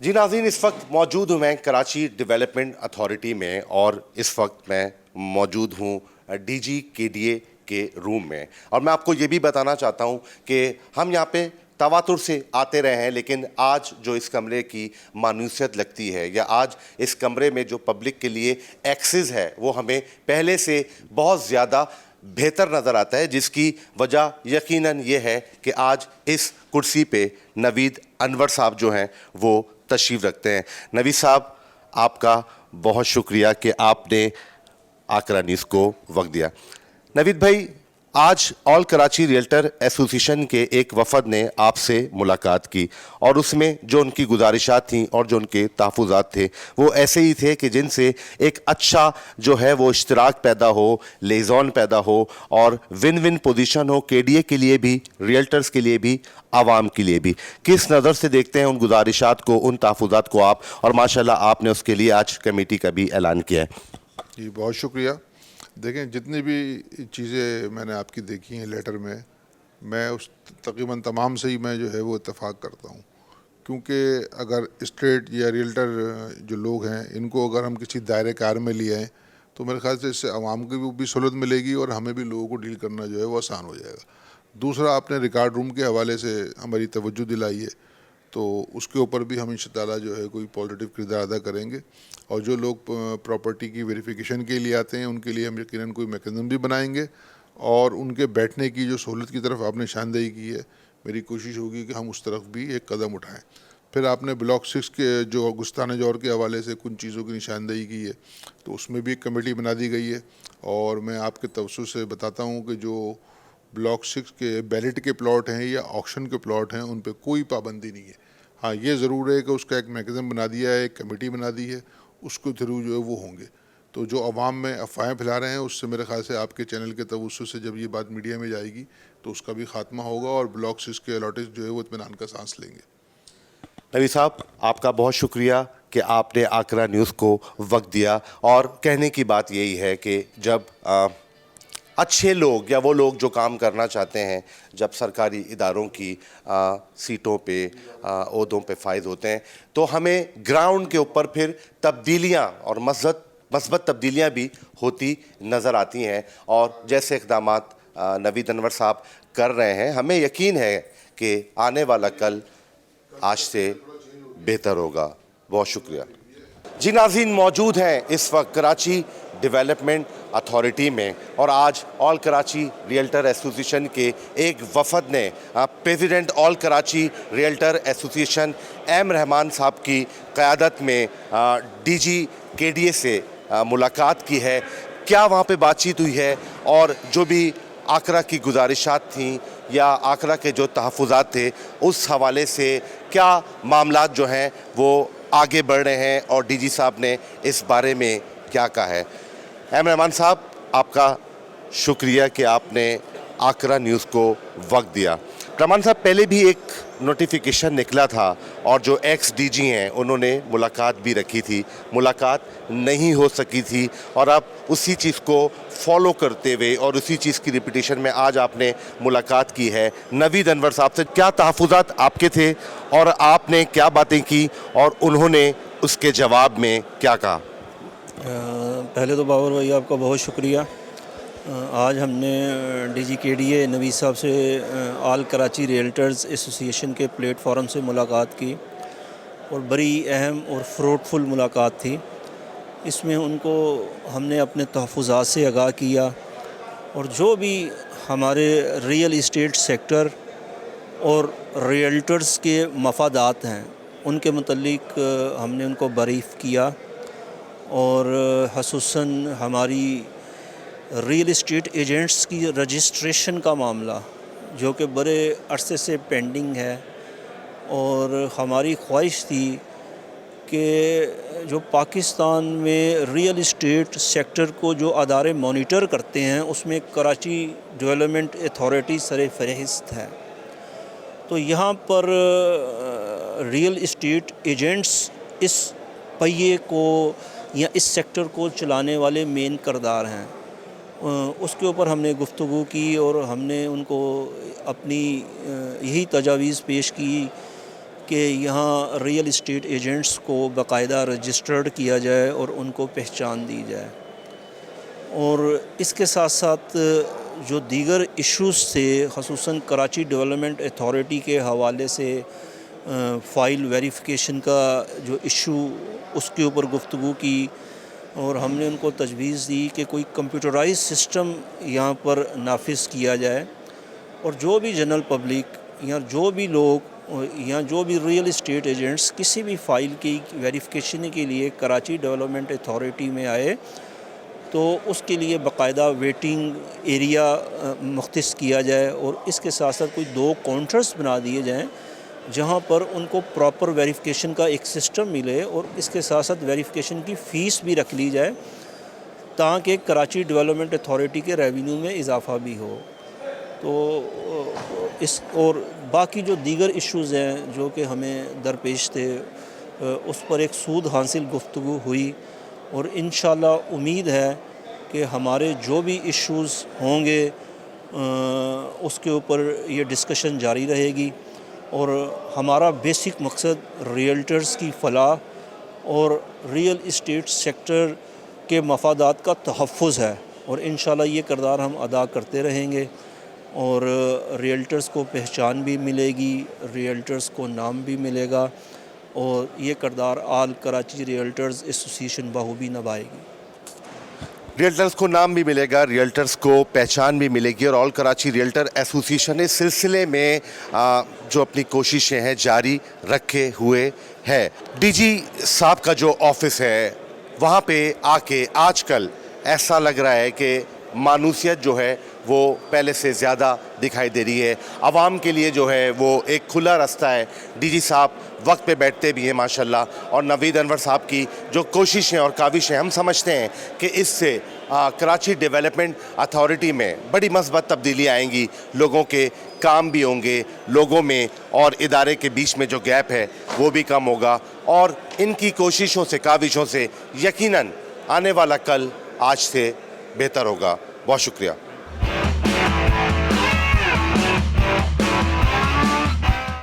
जी नाज़रीन, इस वक्त मौजूद हूँ मैं कराची डेवलपमेंट अथॉरिटी में और इस वक्त मैं मौजूद हूँ डीजी केडीए के रूम में। और मैं आपको ये भी बताना चाहता हूँ कि हम यहाँ पे तवातुर से आते रहे हैं, लेकिन आज जो इस कमरे की मानूसियत लगती है या आज इस कमरे में जो पब्लिक के लिए एक्सेस है वो हमें पहले से बहुत ज़्यादा बेहतर नज़र आता है, जिसकी वजह यकीनन ये है कि आज इस कुर्सी पे नवीद अनवर साहब जो हैं वो तशरीफ़ रखते हैं। नवीद साहब, आपका बहुत शुक्रिया कि आपने आकरा न्यूज़ को वक्त दिया। नवीद भाई, आज ऑल कराची रियल्टर एसोसिएशन के एक वफद ने आपसे मुलाकात की और उसमें जो उनकी गुजारिशात थीं और जो उनके तहफ़्फ़ुज़ात थे वो ऐसे ही थे कि जिनसे एक अच्छा जो है वो इश्तराक पैदा हो, लेज़ॉन पैदा हो और विन विन पोजीशन हो, केडीए के लिए भी, रियल्टर्स के लिए भी, आवाम के लिए भी। किस नज़र से देखते हैं उन गुजारिशात को, उन तहफ़्फ़ुज़ात को आप? और माशाल्लाह आपने उसके लिए आज कमेटी का भी ऐलान किया है। जी, बहुत शुक्रिया। देखें, जितनी भी चीज़ें मैंने आपकी देखी हैं लेटर में, मैं उस तकरीबन तमाम से ही मैं जो है वो इत्तेफाक करता हूँ, क्योंकि अगर स्टेट या रियल्टर जो लोग हैं इनको अगर हम किसी दायरे कार में लिए आएँ तो मेरे ख्याल से इससे आवाम को भी सहूलत मिलेगी और हमें भी लोगों को डील करना जो है वो आसान हो जाएगा। दूसरा, आपने रिकॉर्ड रूम के हवाले से हमारी तवज्जो दिलाई है, तो उसके ऊपर भी हम इंशाअल्लाह जो है कोई पॉजिटिव किरदार अदा करेंगे। और जो लोग प्रॉपर्टी की वेरिफिकेशन के लिए आते हैं उनके लिए हम यकीनन कोई मैकेनिज़्म भी बनाएंगे और उनके बैठने की जो सहूलत की तरफ आपने निशानदेही की है, मेरी कोशिश होगी कि हम उस तरफ भी एक कदम उठाएं। फिर आपने ब्लॉक 6 के जो गुस्तान जौर के हवाले से कुछ चीज़ों की निशानदेही की है, तो उसमें भी एक कमेटी बना दी गई है। और मैं आपके तवज्जुह से बताता हूँ कि जो ब्लॉक 6 के बैलेट के प्लॉट हैं या ऑक्शन के प्लॉट हैं उन पर कोई पाबंदी नहीं है। हाँ, ये ज़रूर है कि उसका एक मैकेनिज़्म बना दिया है, एक कमेटी बना दी है, उसके थ्रू जो है वो होंगे। तो जो अवाम में अफवाहें फैला रहे हैं उससे मेरे ख्याल से आपके चैनल के तवज्जुह से जब ये बात मीडिया में जाएगी तो उसका भी खात्मा होगा और ब्लॉक 6 के अलॉटेज जो है वो इत्मीनान का सांस लेंगे। नवीद साहब, आपका बहुत शुक्रिया कि आपने आकरा न्यूज़ को वक्त दिया। और कहने की बात यही है कि जब अच्छे लोग या वो लोग जो काम करना चाहते हैं, जब सरकारी इदारों की सीटों पे, ओहदों पे फायज होते हैं, तो हमें ग्राउंड के ऊपर फिर तब्दीलियाँ और मस्बत तब्दीलियाँ भी होती नज़र आती हैं। और जैसे इक़दामात नवीद अनवर साहब कर रहे हैं, हमें यकीन है कि आने वाला कल आज से बेहतर होगा। बहुत शुक्रिया। जी नाज़रीन, मौजूद हैं इस वक्त कराची डेवलपमेंट अथॉरिटी में और आज ऑल कराची रियल्टर एसोसिएशन के एक वफद ने president all Karachi realtor association M Rahman साहब की क़यादत में डीजी केडीए से मुलाकात की है। क्या वहाँ पे बातचीत हुई है और जो भी आकरा की गुजारिशात थीं या आकरा के जो तहफ़्फ़ुज़ात थे उस हवाले से क्या मामलात जो हैं वो आगे बढ़ रहे हैं और डीजी साहब ने इस बारे में क्या कहा है। एम रहमान साहब, आपका शुक्रिया कि आपने आकरा न्यूज़ को वक्त दिया। रहमान साहब, पहले भी एक नोटिफिकेशन निकला था और जो एक्स डीजी हैं उन्होंने मुलाकात भी रखी थी, मुलाकात नहीं हो सकी थी और अब उसी चीज़ को फॉलो करते हुए और उसी चीज़ की रिपीटिशन में आज आपने मुलाकात की है नवीद अनवर साहब से। क्या तहफ़्फ़ुज़ात आपके थे और आपने क्या बातें की और उन्होंने उसके जवाब में क्या कहा? पहले तो बाबर भाई आपका बहुत शुक्रिया। आज हमने डीजी केडीए नवीद साहब से ऑल कराची रियल्टर्स एसोसिएशन के प्लेटफॉर्म से मुलाकात की और बड़ी अहम और फ्रूटफुल मुलाकात थी। इसमें उनको हमने अपने तहफ़्फ़ुज़ात से आगाह किया और जो भी हमारे रियल इस्टेट सेक्टर और रियल्टर्स के मफादात हैं उनके मुतल्लिक हमने उनको बरीफ़ किया। और ख़ुसूसन हमारी रियल इस्टेट एजेंट्स की रजिस्ट्रेशन का मामला जो कि बड़े अरसे से पेंडिंग है और हमारी ख्वाहिश थी कि जो पाकिस्तान में रियल इस्टेट सेक्टर को जो अदारे मॉनिटर करते हैं उसमें कराची डेवलपमेंट अथॉरिटी सर फ़हरिस्त है। तो यहाँ पर रियल इस्टेट एजेंट्स इस पहिए को या इस सेक्टर को चलाने वाले मेन किरदार हैं। उसके ऊपर हमने गुफ्तगू की और हमने उनको अपनी यही तजावीज़ पेश की کہ یہاں ریئل اسٹیٹ ایجنٹس کو باقاعدہ رجسٹرڈ کیا جائے اور ان کو پہچان دی جائے، اور اس کے ساتھ ساتھ جو دیگر ایشوز تھے خصوصاً کراچی ڈیولپمنٹ اتھارٹی کے حوالے سے فائل ویریفیکیشن کا جو ایشو، اس کے اوپر گفتگو کی، اور ہم نے ان کو تجویز دی کہ کوئی کمپیوٹرائز سسٹم یہاں پر نافذ کیا جائے، اور جو بھی جنرل پبلک یا جو بھی لوگ یا جو بھی ریئل اسٹیٹ ایجنٹس کسی بھی فائل کی ویریفیکیشن کے لیے کراچی ڈیولپمنٹ اتھارٹی میں آئے تو اس کے لیے باقاعدہ ویٹنگ ایریا مختص کیا جائے، اور اس کے ساتھ ساتھ کوئی 2 کاؤنٹرز بنا دیے جائیں جہاں پر ان کو پراپر ویریفیکیشن کا ایک سسٹم ملے، اور اس کے ساتھ ساتھ ویریفیکیشن کی فیس بھی رکھ لی جائے تاکہ کراچی ڈیولپمنٹ اتھارٹی کے ریونیو میں اضافہ بھی ہو۔ تو اس اور باقی جو دیگر ایشوز ہیں جو کہ ہمیں درپیش تھے، اس پر ایک سود حاصل گفتگو ہوئی، اور انشاءاللہ امید ہے کہ ہمارے جو بھی ایشوز ہوں گے اس کے اوپر یہ ڈسکشن جاری رہے گی، اور ہمارا بیسک مقصد ریئلٹرز کی فلاح اور ریئل اسٹیٹ سیکٹر کے مفادات کا تحفظ ہے، اور انشاءاللہ یہ کردار ہم ادا کرتے رہیں گے، اور ریئلٹرز کو پہچان بھی ملے گی، ریئلٹرز کو نام بھی ملے گا، اور یہ کردار آل کراچی ریئلٹرز ایسوسی ایشن بخوبی نبھائے گی۔ ریئلٹرز کو نام بھی ملے گا، ریئلٹرز کو پہچان بھی ملے گی، اور آل کراچی ریئلٹر ایسوسیشن اس سلسلے میں جو اپنی کوششیں ہیں جاری رکھے ہوئے ہے۔ ڈی جی صاحب کا جو آفس ہے وہاں پہ آ کے آج کل ایسا لگ رہا ہے کہ مانوسیت جو ہے وہ پہلے سے زیادہ دکھائی دے رہی ہے، عوام کے لیے جو ہے وہ ایک کھلا راستہ ہے۔ ڈی جی صاحب وقت پہ بیٹھتے بھی ہیں ماشاءاللہ، اور نوید انور صاحب کی جو کوششیں اور کاوشیں ہم سمجھتے ہیں کہ اس سے کراچی ڈیولپمنٹ اتھارٹی میں بڑی مثبت تبدیلی آئیں گی، لوگوں کے کام بھی ہوں گے، لوگوں میں اور ادارے کے بیچ میں جو گیپ ہے وہ بھی کم ہوگا، اور ان کی کوششوں سے کاوشوں سے یقیناً آنے والا کل آج سے بہتر ہوگا۔ بہت شکریہ۔